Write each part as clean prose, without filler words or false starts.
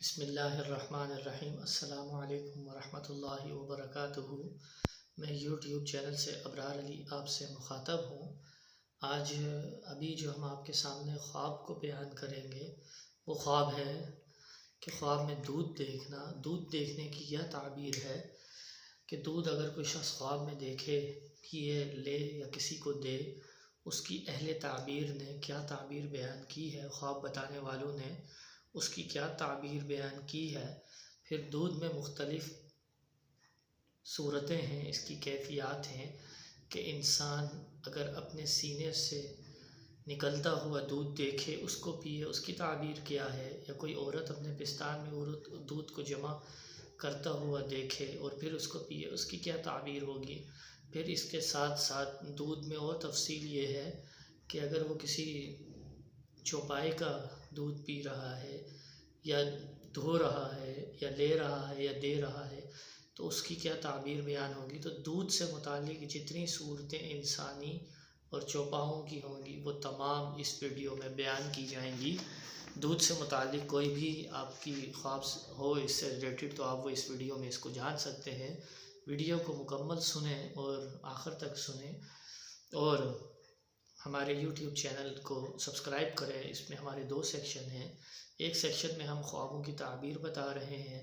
بسم اللہ الرحمن الرحیم۔ السلام علیکم ورحمۃ اللہ وبرکاتہ۔ میں یوٹیوب چینل سے ابرار علی آپ سے مخاطب ہوں۔ آج ابھی جو ہم آپ کے سامنے خواب کو بیان کریں گے وہ خواب ہے کہ خواب میں دودھ دیکھنا۔ دودھ دیکھنے کی یہ تعبیر ہے کہ دودھ اگر کوئی شخص خواب میں دیکھے، پیے، لے یا کسی کو دے، اس کی اہل تعبیر نے کیا تعبیر بیان کی ہے، خواب بتانے والوں نے اس کی کیا تعبیر بیان کی ہے۔ پھر دودھ میں مختلف صورتیں ہیں، اس کی کیفیات ہیں کہ انسان اگر اپنے سینے سے نکلتا ہوا دودھ دیکھے، اس کو پیے، اس کی تعبیر کیا ہے، یا کوئی عورت اپنے پستان میں دودھ کو جمع کرتا ہوا دیکھے اور پھر اس کو پیے، اس کی کیا تعبیر ہوگی۔ پھر اس کے ساتھ ساتھ دودھ میں اور تفصیل یہ ہے کہ اگر وہ کسی چوپائے کا دودھ پی رہا ہے یا دھو رہا ہے یا لے رہا ہے یا دے رہا ہے تو اس کی کیا تعبیر بیان ہوگی۔ تو دودھ سے متعلق جتنی صورتیں انسانی اور چوپاؤں کی ہوں گی وہ تمام اس ویڈیو میں بیان کی جائیں گی۔ دودھ سے متعلق کوئی بھی آپ کی خواب ہو اس سے ریلیٹڈ تو آپ وہ اس ویڈیو میں اس کو جان سکتے ہیں۔ ویڈیو کو مکمل سنیں اور آخر تک سنیں، اور ہمارے یوٹیوب چینل کو سبسکرائب کریں۔ اس میں ہمارے 2 سیکشن ہیں، ایک سیکشن میں ہم خوابوں کی تعبیر بتا رہے ہیں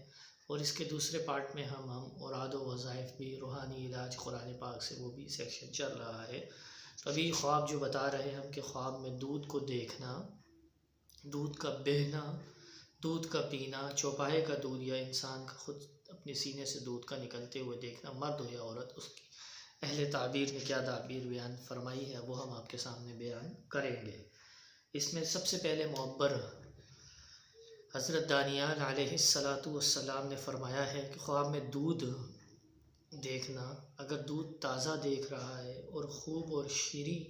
اور اس کے دوسرے پارٹ میں ہم اوراد و وظائف بھی، روحانی علاج قرآن پاک سے، وہ بھی سیکشن چل رہا ہے۔ تو ابھی خواب جو بتا رہے ہیں ہم کہ خواب میں دودھ کو دیکھنا، دودھ کا بہنا، دودھ کا پینا، چوپائے کا دودھ یا انسان کا خود اپنے سینے سے دودھ کا نکلتے ہوئے دیکھنا، مرد ہو یا عورت، اس کی اہل تعبیر نے کیا تعبیر بیان فرمائی ہے وہ ہم آپ کے سامنے بیان کریں گے۔ اس میں سب سے پہلے معبر حضرت دانیال علیہ السلام نے فرمایا ہے کہ خواب میں دودھ دیکھنا، اگر دودھ تازہ دیکھ رہا ہے اور خوب اور شیریں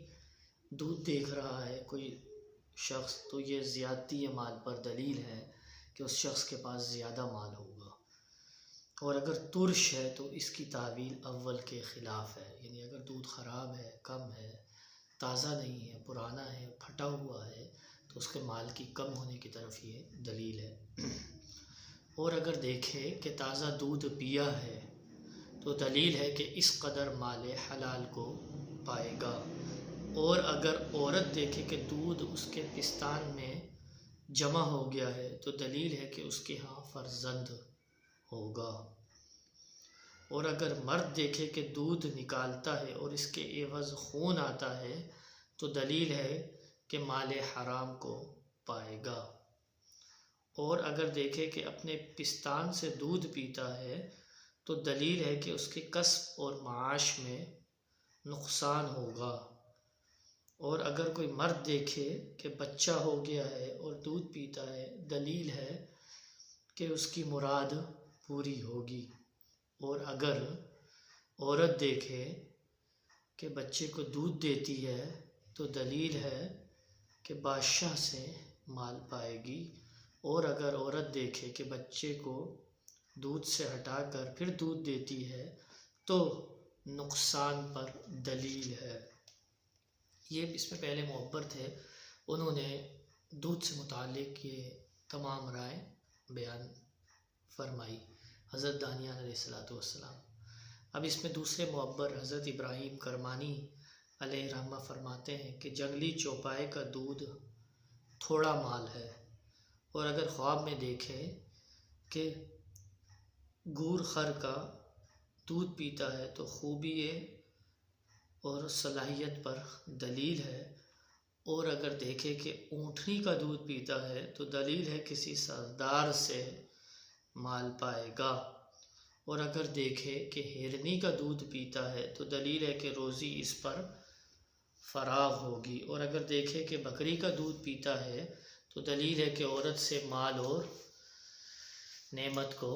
دودھ دیکھ رہا ہے کوئی شخص، تو یہ زیادتی مال پر دلیل ہے کہ اس شخص کے پاس زیادہ مال ہوگا، اور اگر ترش ہے تو اس کی تعویل اول کے خلاف ہے، یعنی اگر دودھ خراب ہے، کم ہے، تازہ نہیں ہے، پرانا ہے، پھٹا ہوا ہے، تو اس کے مال کی کم ہونے کی طرف یہ دلیل ہے۔ اور اگر دیکھے کہ تازہ دودھ پیا ہے تو دلیل ہے کہ اس قدر مال حلال کو پائے گا۔ اور اگر عورت دیکھے کہ دودھ اس کے پستان میں جمع ہو گیا ہے تو دلیل ہے کہ اس کے ہاں فرزند ہوگا۔ اور اگر مرد دیکھے کہ دودھ نکالتا ہے اور اس کے عوض خون آتا ہے تو دلیل ہے کہ مال حرام کو پائے گا۔ اور اگر دیکھے کہ اپنے پستان سے دودھ پیتا ہے تو دلیل ہے کہ اس کے کسب اور معاش میں نقصان ہوگا۔ اور اگر کوئی مرد دیکھے کہ بچہ ہو گیا ہے اور دودھ پیتا ہے، دلیل ہے کہ اس کی مراد پوری ہوگی۔ اور اگر عورت دیکھے کہ بچے کو دودھ دیتی ہے تو دلیل ہے کہ بادشاہ سے مال پائے گی۔ اور اگر عورت دیکھے کہ بچے کو دودھ سے ہٹا کر پھر دودھ دیتی ہے تو نقصان پر دلیل ہے۔ یہ اس میں پہلے معبر تھے، انہوں نے دودھ سے متعلق یہ تمام رائے بیان فرمائی، حضرت دانیال علیہ السلام۔ اب اس میں دوسرے معبر حضرت ابراہیم کرمانی علیہ رحمہ فرماتے ہیں کہ جنگلی چوپائے کا دودھ تھوڑا مال ہے، اور اگر خواب میں دیکھے کہ گور خر کا دودھ پیتا ہے تو خوبی اور صلاحیت پر دلیل ہے۔ اور اگر دیکھے کہ اونٹنی کا دودھ پیتا ہے تو دلیل ہے کسی سردار سے مال پائے گا۔ اور اگر دیکھے کہ ہرنی کا دودھ پیتا ہے تو دلیل ہے کہ روزی اس پر فراغ ہوگی۔ اور اگر دیکھے کہ بکری کا دودھ پیتا ہے تو دلیل ہے کہ عورت سے مال اور نعمت کو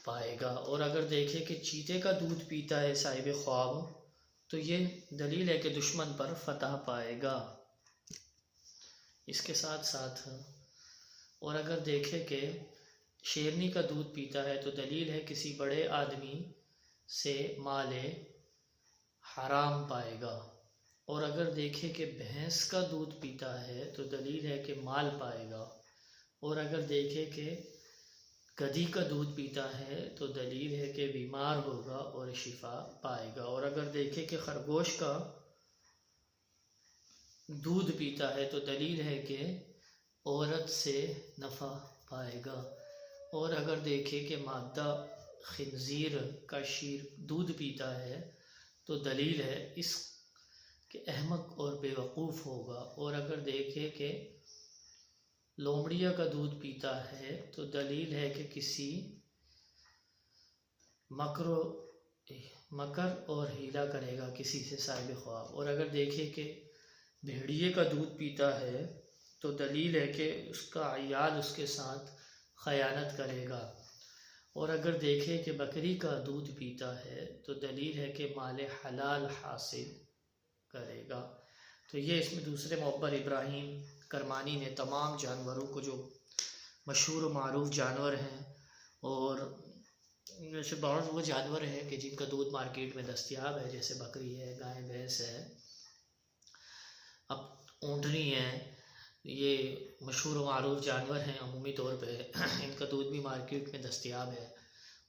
پائے گا۔ اور اگر دیکھے کہ چیتے کا دودھ پیتا ہے صاحب خواب تو یہ دلیل ہے کہ دشمن پر فتح پائے گا۔ اس کے ساتھ ساتھ اور اگر دیکھے کہ شیرنی کا دودھ پیتا ہے تو دلیل ہے کسی بڑے آدمی سے مال حرام پائے گا۔ اور اگر دیکھے کہ بھینس کا دودھ پیتا ہے تو دلیل ہے کہ مال پائے گا۔ اور اگر دیکھے کہ گدھی کا دودھ پیتا ہے تو دلیل ہے کہ بیمار ہوگا اور شفا پائے گا، اور اگر دیکھے کہ خرگوش کا دودھ پیتا ہے تو دلیل ہے کہ عورت سے نفع پائے گا، اور اگر دیکھے کہ مادہ خنزیر کا شیر دودھ پیتا ہے تو دلیل ہے اس کہ احمق اور بیوقوف ہوگا، اور اگر دیکھے کہ لومڑیا کا دودھ پیتا ہے تو دلیل ہے کہ کسی مکر اور ہیلا کرے گا کسی سے صاحب خواب، اور اگر دیکھے کہ بھیڑیے کا دودھ پیتا ہے تو دلیل ہے کہ اس کا عیال اس کے ساتھ خیانت کرے گا، اور اگر دیکھے کہ بکری کا دودھ پیتا ہے تو دلیل ہے کہ مال حلال حاصل کرے گا۔ تو یہ اس میں دوسرے معبر ابراہیم کرمانی نے تمام جانوروں کو، جو مشہور و معروف جانور ہیں، اور جیسے بہت وہ جانور ہیں کہ جن کا دودھ مارکیٹ میں دستیاب ہے، جیسے بکری ہے، گائے بھینس ہے، اب اونٹنی ہے، یہ مشہور و معروف جانور ہیں عمومی طور پہ، ان کا دودھ بھی مارکیٹ میں دستیاب ہے،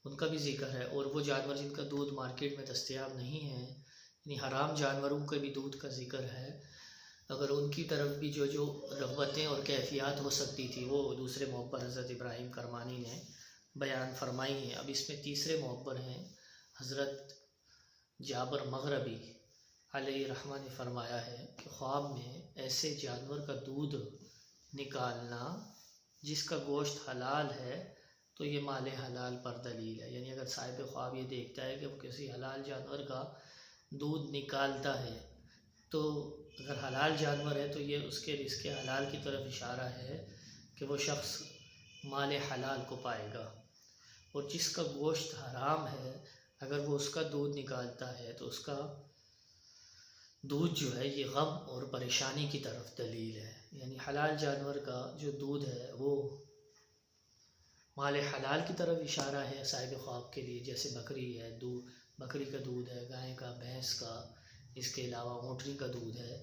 ان کا بھی ذکر ہے۔ اور وہ جانور جن کا دودھ مارکیٹ میں دستیاب نہیں ہے، یعنی حرام جانوروں کے بھی دودھ کا ذکر ہے، اگر ان کی طرف بھی جو رغبتیں اور کیفیات ہو سکتی تھی وہ دوسرے معبر حضرت ابراہیم کرمانی نے بیان فرمائی ہیں۔ اب اس میں تیسرے معبر ہیں حضرت جابر مغربی علیہ رحمہ نے فرمایا ہے کہ خواب میں ایسے جانور کا دودھ نکالنا جس کا گوشت حلال ہے تو یہ مال حلال پر دلیل ہے، یعنی اگر صاحب خواب یہ دیکھتا ہے کہ وہ کسی حلال جانور کا دودھ نکالتا ہے تو اگر حلال جانور ہے تو یہ اس کے رزق حلال کی طرف اشارہ ہے کہ وہ شخص مال حلال کو پائے گا، اور جس کا گوشت حرام ہے اگر وہ اس کا دودھ نکالتا ہے تو اس کا دودھ جو ہے یہ غم اور پریشانی کی طرف دلیل ہے، یعنی حلال جانور کا جو دودھ ہے وہ مال حلال کی طرف اشارہ ہے صاحب خواب کے لیے، جیسے بکری ہے، بکری کا دودھ ہے، گائے کا، بھینس کا، اس کے علاوہ اونٹنی کا دودھ ہے،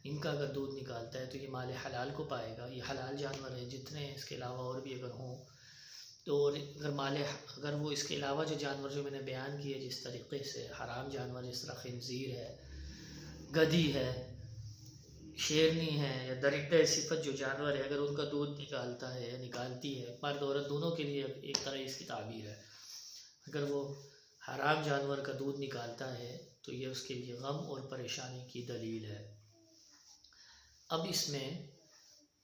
ان کا اگر دودھ نکالتا ہے تو یہ مال حلال کو پائے گا، یہ حلال جانور ہیں جتنے ہیں، اس کے علاوہ اور بھی اگر ہوں تو اگر وہ اس کے علاوہ جو جانور جو میں نے بیان کیے جس طریقے سے حرام جانور، جس طرح خنزیر ہے، گدھی ہے، شیرنی ہے، یا درندہ صفت جو جانور ہے، اگر ان کا دودھ نکالتا ہے یا نکالتی ہے، مرد عورت دونوں کے لیے ایک طرح اس کی تعبیر ہے، اگر وہ حرام جانور کا دودھ نکالتا ہے تو یہ اس کے لیے غم اور پریشانی کی دلیل ہے۔ اب اس میں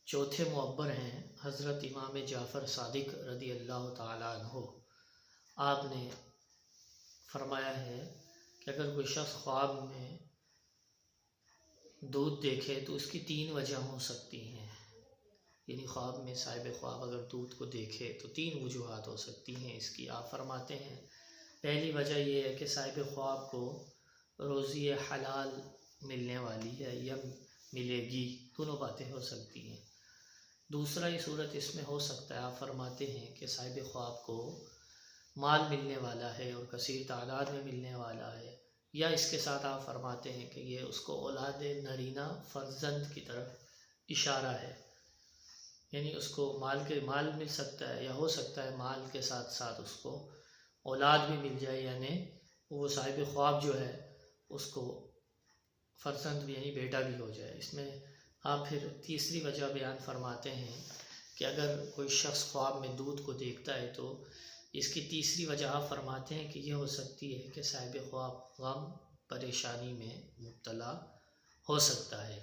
چوتھے معبر ہیں حضرت امام جعفر صادق رضی اللہ تعالیٰ عنہ۔ آپ نے فرمایا ہے کہ اگر کوئی شخص خواب میں دودھ دیکھے تو اس کی 3 وجہ ہو سکتی ہیں، یعنی خواب میں صاحب خواب اگر دودھ کو دیکھے تو 3 وجوہات ہو سکتی ہیں اس کی۔ آپ فرماتے ہیں پہلی وجہ یہ ہے کہ صاحب خواب کو روزی حلال ملنے والی ہے یا ملے گی، دونوں باتیں ہو سکتی ہیں۔ دوسرا یہ صورت اس میں ہو سکتا ہے، آپ فرماتے ہیں کہ صاحب خواب کو مال ملنے والا ہے اور کثیر تعداد میں ملنے والا ہے، یا اس کے ساتھ آپ فرماتے ہیں کہ یہ اس کو اولاد نرینہ فرزند کی طرف اشارہ ہے، یعنی اس کو مال مل سکتا ہے، یا ہو سکتا ہے مال کے ساتھ ساتھ اس کو اولاد بھی مل جائے، یعنی وہ صاحب خواب جو ہے اس کو فرزند بھی یعنی بیٹا بھی ہو جائے۔ اس میں آپ پھر تیسری وجہ بیان فرماتے ہیں کہ اگر کوئی شخص خواب میں دودھ کو دیکھتا ہے تو اس کی تیسری وجہ آپ فرماتے ہیں کہ یہ ہو سکتی ہے کہ صاحب خواب غم پریشانی میں مبتلا ہو سکتا ہے۔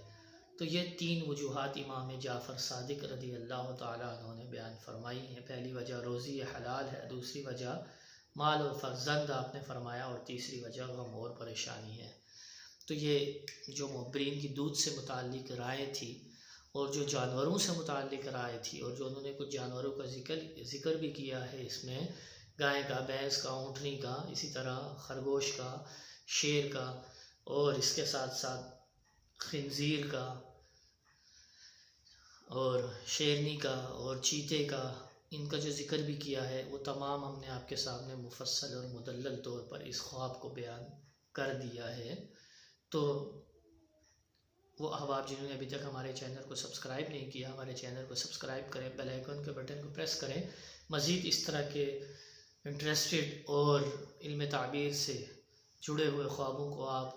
تو یہ 3 وجوہات امام جعفر صادق رضی اللہ تعالیٰ عنہ نے بیان فرمائی ہیں۔ پہلی وجہ روزی حلال ہے، دوسری وجہ مال اور فرزند آپ نے فرمایا، اور تیسری وجہ غم اور پریشانی ہے۔ تو یہ جو معبرین کی دودھ سے متعلق رائے تھی اور جو جانوروں سے متعلق رائے تھی، اور جو انہوں نے کچھ جانوروں کا ذکر بھی کیا ہے، اس میں گائے کا، بھینس کا، اونٹنی کا، اسی طرح خرگوش کا، شیر کا، اور اس کے ساتھ ساتھ خنزیر کا اور شیرنی کا اور چیتے کا، ان کا جو ذکر بھی کیا ہے وہ تمام ہم نے آپ کے سامنے مفصل اور مدلل طور پر اس خواب کو بیان کر دیا ہے۔ تو وہ احباب جنہوں نے ابھی تک ہمارے چینل کو سبسکرائب نہیں کیا، ہمارے چینل کو سبسکرائب کریں، بیل آئیکن کے بٹن کو پریس کریں مزید اس طرح کے انٹرسٹڈ اور علم تعبیر سے جڑے ہوئے خوابوں کو آپ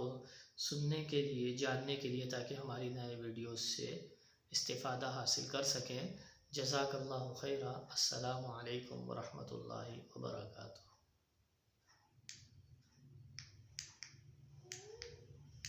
سننے کے لیے، جاننے کے لیے، تاکہ ہماری نئے ویڈیوز سے استفادہ حاصل کر سکیں۔ جزاک اللہ خیرہ۔ السلام علیکم ورحمۃ اللہ وبرکاتہ۔